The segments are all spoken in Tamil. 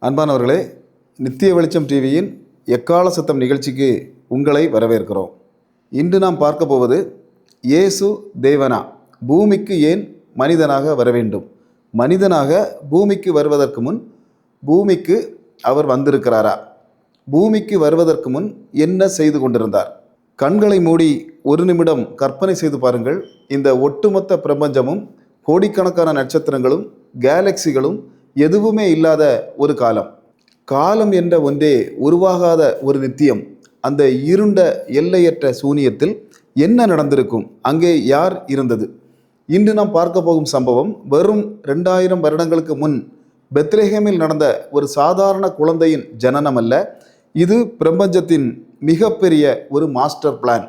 அன்பானவர்களே, நித்திய வெளிச்சம் டிவியின் எக்கால சத்தம் நிகழ்ச்சிக்கு உங்களை வரவேற்கிறோம். இன்று நாம் பார்க்க போவது இயேசு தேவனா பூமிக்கு ஏன் மனிதனாக வர வேண்டும்? மனிதனாக பூமிக்கு வருவதற்கு முன் பூமிக்கு அவர் வந்திருக்கிறாரா? பூமிக்கு வருவதற்கு முன் என்ன செய்து கொண்டிருந்தார்? கண்களை மூடி ஒரு நிமிடம் கற்பனை செய்து பாருங்கள். இந்த ஒட்டுமொத்த பிரபஞ்சமும் கோடிக்கணக்கான நட்சத்திரங்களும் கேலக்சிகளும் எதுவுமே இல்லாத ஒரு காலம் என்ற ஒன்றே உருவாகாத ஒரு நித்தியம். அந்த இருண்ட எல்லையற்ற சூனியத்தில் என்ன நடந்திருக்கும்? அங்கே யார் இருந்தது? இன்று நாம் பார்க்க போகும் சம்பவம் வெறும் 2000 வருடங்களுக்கு முன் பெத்லஹேமில் நடந்த ஒரு சாதாரண குழந்தையின் ஜனனம் அல்ல. இது பிரபஞ்சத்தின் மிகப்பெரிய ஒரு மாஸ்டர் பிளான்.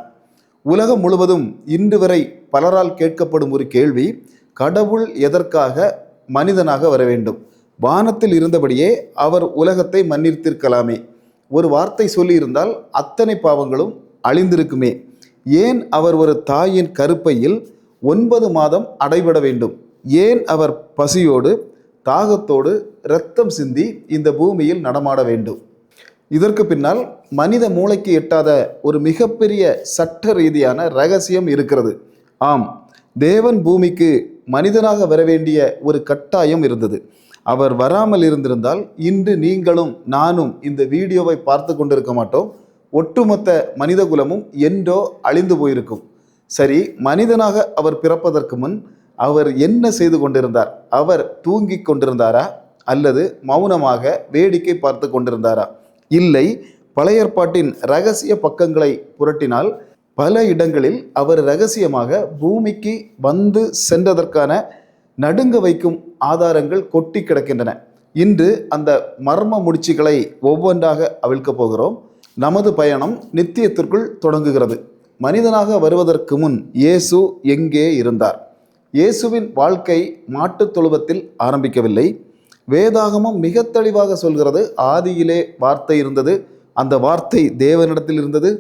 உலகம் முழுவதும் இன்று வரை பலரால் கேட்கப்படும் ஒரு கேள்வி, கடவுள் எதற்காக மனிதனாக வர வேண்டும்? வானத்தில் இருந்தபடியே அவர் உலகத்தை மன்னித்திருக்கலாமே. ஒரு வார்த்தை சொல்லியிருந்தால் அத்தனை பாவங்களும் அழிந்திருக்குமே. ஏன் அவர் ஒரு தாயின் கருப்பையில் 9 மாதம் அடைபட வேண்டும்? ஏன் அவர் பசியோடு தாகத்தோடு இரத்தம் சிந்தி இந்த பூமியில் நடமாட வேண்டும்? இதற்கு பின்னால் மனித மூளைக்கு எட்டாத ஒரு மிகப்பெரிய சட்ட ரீதியான ரகசியம் இருக்கிறது. ஆம், தேவன் பூமிக்கு மனிதனாக வர வேண்டிய ஒரு கட்டாயம் இருந்தது. அவர் வராமல் இருந்திருந்தால் இன்று நீங்களும் நானும் இந்த வீடியோவை பார்த்து கொண்டிருக்க மாட்டோம். ஒட்டுமொத்த மனித குலமும் என்றோ அழிந்து போயிருக்கும். சரி, மனிதனாக அவர் பிறப்பதற்கு முன் அவர் என்ன செய்து கொண்டிருந்தார்? அவர் தூங்கி கொண்டிருந்தாரா அல்லது மௌனமாக வேடிக்கை பார்த்து கொண்டிருந்தாரா? இல்லை, பழைய ஏற்பாட்டின் இரகசிய பக்கங்களை புரட்டினால் பல இடங்களில் அவர் இரகசியமாக பூமிக்கு வந்து சென்றதற்கான நடுங்க வைக்கும் ஆதாரங்கள் கொட்டி கிடக்கின்றன. இன்று அந்த மர்ம முடிச்சுகளை ஒவ்வொன்றாக அவிழ்க்கப் போகிறோம். நமது பயணம் நித்தியத்திற்குள் தொடங்குகிறது. மனிதனாக வருவதற்கு முன் இயேசு எங்கே இருந்தார்? இயேசுவின் வாழ்க்கை மாட்டுத் தொழுவத்தில் ஆரம்பிக்கவில்லை. வேதாகமம் மிக தெளிவாக சொல்கிறது, ஆதியிலே வார்த்தை இருந்தது, அந்த வார்த்தை தேவனிடத்தில் இருந்தது,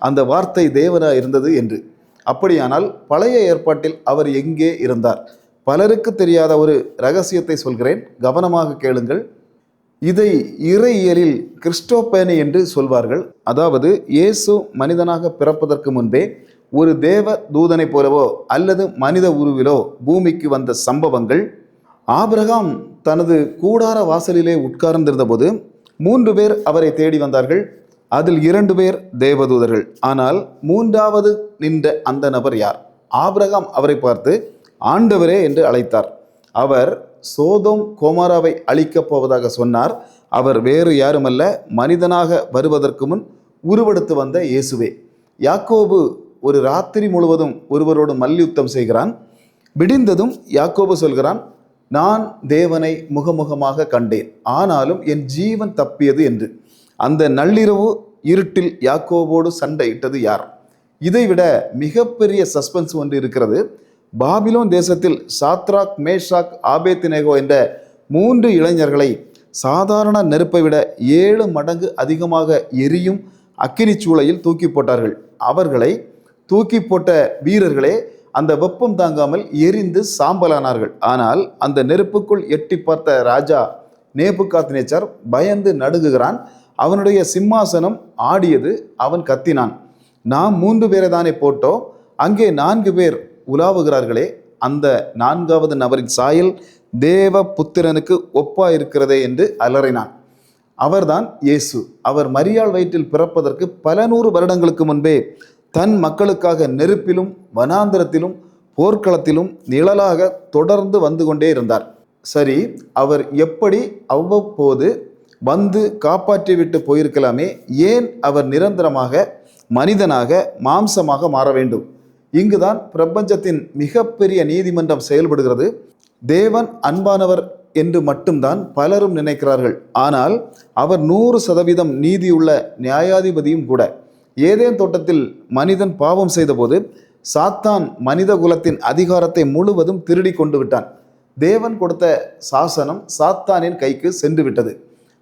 அந்த வார்த்தை தேவனாக இருந்தது என்று. அப்படியானால் பழைய ஏற்பாட்டில் அவர் எங்கே இருந்தார்? பலருக்கு தெரியாத ஒரு இரகசியத்தை சொல்கிறேன், கவனமாக கேளுங்கள். இதை இறையியலில் கிறிஸ்டோபேனி என்று சொல்வார்கள். அதாவது இயேசு மனிதனாக பிறப்பதற்கு முன்பே ஒரு தேவ தூதனை போலவோ அல்லது மனித உருவிலோ பூமிக்கு வந்த சம்பவங்கள். ஆபிரகாம் தனது கூடார வாசலிலே உட்கார்ந்திருந்த போது 3 பேர் அவரை தேடி வந்தார்கள். அதில் 2 பேர் தேவதூதர்கள். ஆனால் 3வது நின்ற அந்த நபர் யார்? ஆபிரகாம் அவரை பார்த்து ஆண்டவரே என்று அழைத்தார். அவர் சோதோம் கோமாராவை அழிக்கப் போவதாக சொன்னார். அவர் வேறு யாருமல்ல, மனிதனாக வருவதற்கு முன் உருவெடுத்து வந்த இயேசுவே. யாக்கோபு ஒரு ராத்திரி முழுவதும் ஒருவரோடு மல்யுத்தம் செய்கிறான். விடிந்ததும் யாக்கோபு சொல்கிறான், நான் தேவனை முகமுகமாக கண்டேன், ஆனாலும் என் ஜீவன் தப்பியது என்று. அந்த நள்ளிரவு இருட்டில் யாக்கோபோடு சண்டையிட்டது யார்? இதைவிட மிகப்பெரிய சஸ்பென்ஸ் ஒன்று இருக்கிறது. பாபிலோன் தேசத்தில் சாத்ராக், மேஷாக், ஆபேத்நேகோ என்ற 3 இளைஞர்களை சாதாரண நெருப்பை விட 7 மடங்கு அதிகமாக எரியும் அக்கினி சூளையில் தூக்கி போட்டார்கள். அவர்களை தூக்கி போட்ட வீரர்களே அந்த வெப்பம் தாங்காமல் எரிந்து சாம்பலானார்கள். ஆனால் அந்த நெருப்புக்குள் எட்டி பார்த்த ராஜா நேபுகாத்நேச்சார் பயந்து நடுங்குகிறான். அவனுடைய சிம்மாசனம் ஆடியது. அவன் கத்தினான், நாம் 3 பேரை தானே போட்டோம், அங்கே 4 பேர் உலாவுகிறார்களே, அந்த 4வது நபரின் சாயல் தேவ புத்திரனுக்கு ஒப்பா இருக்கிறதே என்று அலறினான். அவர்தான் இயேசு. அவர் மரியாள் வயிற்றில் பிறப்பதற்கு பல 100 வருடங்களுக்கு முன்பே தன் மக்களுக்காக நெருப்பிலும் வனாந்திரத்திலும் போர்க்களத்திலும் நிழலாக தொடர்ந்து வந்து கொண்டே இருந்தார். சரி, அவர் எப்படி அவ்வப்போது வந்து காப்பாற்றி விட்டு போயிருக்கலாமே, ஏன் அவர் நிரந்தரமாக மனிதனாக மாம்சமாக மாற வேண்டும்? இங்குதான் பிரபஞ்சத்தின் மிகப்பெரிய நீதிமன்றம் செயல்படுகிறது. தேவன் அன்பானவர் என்று மட்டும்தான் பலரும் நினைக்கிறார்கள். ஆனால் அவர் 100% நீதியுள்ள நியாயாதிபதியும் கூட. ஏதேன் தோட்டத்தில் மனிதன் பாவம் செய்தபோது சாத்தான் மனித குலத்தின் அதிகாரத்தை முழுவதும் திருடி கொண்டு விட்டான். தேவன் கொடுத்த சாசனம் சாத்தானின் கைக்கு சென்று விட்டது.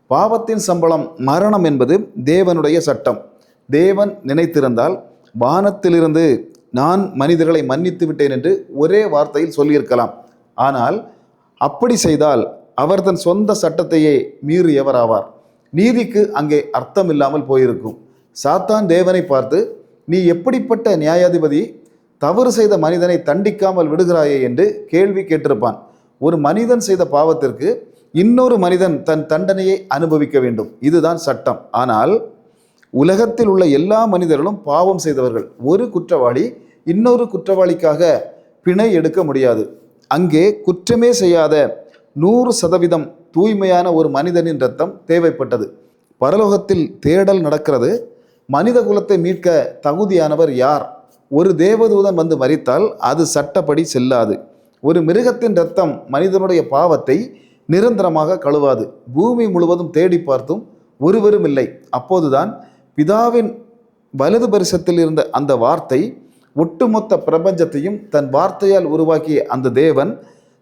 பாவத்தின் சம்பளம் மரணம் என்பது தேவனுடைய சட்டம். தேவன் நினைத்திருந்தால் வானத்திலிருந்து நான் மனிதர்களை மன்னித்து விட்டேன் என்று ஒரே வார்த்தையில் சொல்லியிருக்கலாம். ஆனால் அப்படி செய்தால் அவர் தன் சொந்த சட்டத்தையே மீறியவர் ஆவார். நீதிக்கு அங்கே அர்த்தம் இல்லாமல் போயிருக்கும். சாத்தான் தேவனை பார்த்து, நீ எப்படிப்பட்ட நியாயாதிபதி, தவறு செய்த மனிதனை தண்டிக்காமல் விடுகிறாயே என்று கேள்வி கேட்டிருப்பான். ஒரு மனிதன் செய்த பாவத்திற்கு இன்னொரு மனிதன் தன் தண்டனையை அனுபவிக்க வேண்டும், இதுதான் சட்டம். ஆனால் உலகத்தில் உள்ள எல்லா மனிதர்களும் பாவம் செய்தவர்கள். ஒரு குற்றவாளி இன்னொரு குற்றவாளிக்காக பிணை எடுக்க முடியாது. அங்கே குற்றமே செய்யாத 100% தூய்மையான ஒரு மனிதனின் இரத்தம் தேவைப்பட்டது. பரலோகத்தில் தேடல் நடக்கிறது. மனித குலத்தை மீட்க தகுதியானவர் யார்? ஒரு தேவதூதன் வந்து மரித்தால் அது சட்டப்படி செல்லாது. ஒரு மிருகத்தின் இரத்தம் மனிதனுடைய பாவத்தை நிரந்தரமாக கழுவாது. பூமி முழுவதும் தேடி பார்த்தும் ஒருவரும் இல்லை. அப்போதுதான் பிதாவின் வலது பரிசத்தில் இருந்த அந்த வார்த்தை ஒட்டுமொத்த பிரபஞ்சத்தையும் தன் வார்த்தையால் உருவாக்கிய அந்த தேவன்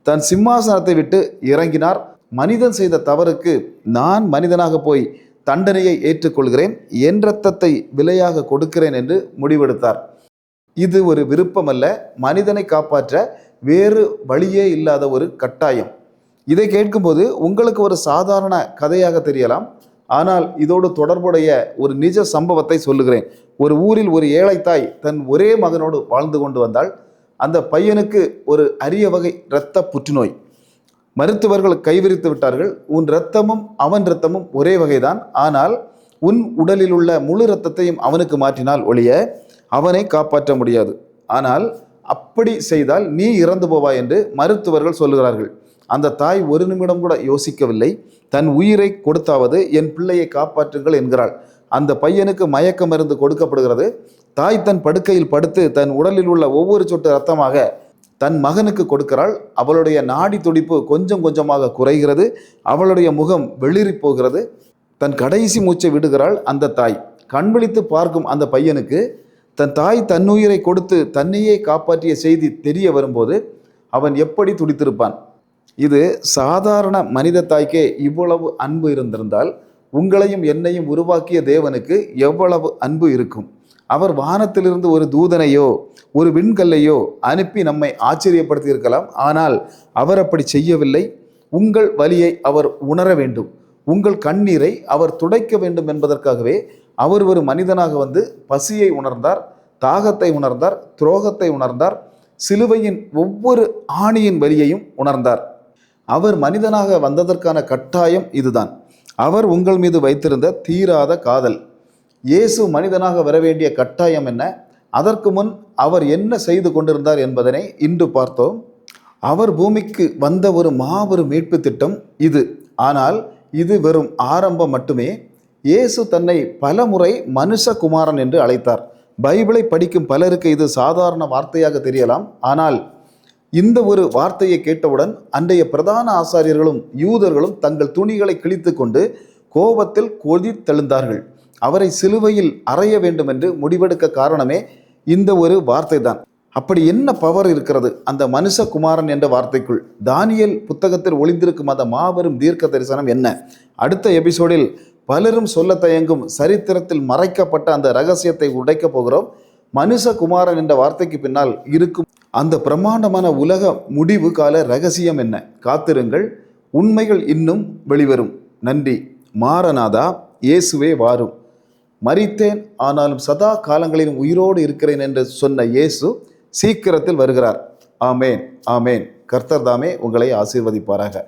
தன் சிம்மாசனத்தை விட்டு இறங்கினார். மனிதன் செய்த தவறுக்கு நான் மனிதனாக போய் தண்டனையை ஏற்றுக்கொள்கிறேன், என் இரத்தத்தை விலையாக கொடுக்கிறேன் என்று முடிவெடுத்தார். இது ஒரு விருப்பமல்ல, மனிதனை காப்பாற்ற வேறு வழியே இல்லாத ஒரு கட்டாயம். இதை கேட்கும்போது உங்களுக்கு ஒரு சாதாரண கதையாக தெரியலாம். ஆனால் இதோடு தொடர்புடைய ஒரு நிஜ சம்பவத்தை சொல்லுகிறேன். ஒரு ஊரில் ஒரு ஏழை தாய் தன் ஒரே மகனோடு வாழ்ந்து கொண்டு வந்தாள். அந்த பையனுக்கு ஒரு அரிய வகை இரத்த புற்றுநோய். மருத்துவர்கள் கைவிரித்து விட்டார்கள். உன் இரத்தமும் அவன் இரத்தமும் ஒரே வகைதான், ஆனால் உன் உடலில் உள்ள முழு இரத்தத்தையும் அவனுக்கு மாற்றினால் ஒழிய அவனை காப்பாற்ற முடியாது. ஆனால் அப்படி செய்தால் நீ இறந்து போவாய் என்று மருத்துவர்கள் சொல்லுகிறார்கள். அந்த தாய் ஒரு நிமிடம் கூட யோசிக்கவில்லை. தன் உயிரை கொடுத்தாவது என் பிள்ளையை காப்பாற்றுங்கள் என்கிறாள். அந்த பையனுக்கு மயக்க மருந்து கொடுக்கப்படுகிறது. தாய் தன் படுக்கையில் படுத்து தன் உடலில் உள்ள ஒவ்வொரு சொட்டு இரத்தமாக தன் மகனுக்கு கொடுக்கிறாள். அவளுடைய நாடி துடிப்பு கொஞ்சம் கொஞ்சமாக குறைகிறது. அவளுடைய முகம் வெளிரி போகிறது. தன் கடைசி மூச்சை விடுகிறாள் அந்த தாய். கண்விழித்து பார்க்கும் அந்த பையனுக்கு தன் தாய் தன்னுயிரை கொடுத்து தன்னையே காப்பாற்றிய செய்தி தெரிய வரும்போது அவன் எப்படி துடித்திருப்பான்? இது சாதாரண மனித தாய்க்கே இவ்வளவு அன்பு இருந்திருந்தால் உங்களையும் என்னையும் உருவாக்கிய தேவனுக்கு எவ்வளவு அன்பு இருக்கும்? அவர் வானத்திலிருந்து ஒரு தூதனையோ ஒரு விண்கல்லையோ அனுப்பி நம்மை ஆச்சரியப்படுத்தி இருக்கலாம். ஆனால் அவர் அப்படி செய்யவில்லை. உங்கள் வலியை அவர் உணர வேண்டும், உங்கள் கண்ணீரை அவர் துடைக்க வேண்டும் என்பதற்காகவே அவர் ஒரு மனிதனாக வந்து பசியை உணர்ந்தார், தாகத்தை உணர்ந்தார், துரோகத்தை உணர்ந்தார், சிலுவையின் ஒவ்வொரு ஆணியின் வலியையும் உணர்ந்தார். அவர் மனிதனாக வந்ததற்கான கட்டாயம் இதுதான். அவர் உங்கள் மீது வைத்திருந்த தீராத காதல். இயேசு மனிதனாக வர வேண்டிய கட்டாயம் என்ன? அதற்கு முன் அவர் என்ன செய்து கொண்டிருந்தார் என்பதனை இன்று பார்த்தோம். அவர் பூமிக்கு வந்த ஒரு மாபெரும் மீட்பு திட்டம் இது. ஆனால் இது வெறும் ஆரம்பம் மட்டுமே. இயேசு தன்னை பல முறை மனுஷகுமாரன் என்று அழைத்தார். பைபிளை படிக்கும் பலருக்கு இது சாதாரண வார்த்தையாக தெரியலாம். ஆனால் இந்த ஒரு வார்த்தையை கேட்டவுடன் அன்றைய பிரதான ஆசாரியர்களும் யூதர்களும் தங்கள் துணிகளை கிழித்து கொண்டு கோபத்தில் கொதித்தெழுந்தார்கள். அவரை சிலுவையில் அறைய வேண்டும் என்று முடிவெடுக்க காரணமே இந்த ஒரு வார்த்தை தான். அப்படி என்ன பவர் இருக்கிறது அந்த மனுஷகுமாரன் என்ற வார்த்தைக்குள்? தானியேல் புத்தகத்தில் ஒளிந்திருக்கும் அந்த மாபெரும் தீர்க்க தரிசனம் என்ன? அடுத்த எபிசோடில் பலரும் சொல்ல தயங்கும் சரித்திரத்தில் மறைக்கப்பட்ட அந்த ரகசியத்தை உடைக்கப் போகிறோம். மனுஷகுமாரன் என்ற வார்த்தைக்கு பின்னால் இருக்கும் அந்த பிரம்மாண்டமான உலக முடிவு கால ரகசியம் என்ன? காத்திருங்கள், உண்மைகள் இன்னும் வெளிவரும். நன்றி. மாரநாதா, இயேசுவே வாரும். மரித்தேன், ஆனாலும் சதா காலங்களிலும் உயிரோடு இருக்கிறேன் என்று சொன்ன இயேசு சீக்கிரத்தில் வருகிறார். ஆமேன், ஆமேன். கர்த்தர் தாமே உங்களை ஆசீர்வதிப்பாராக.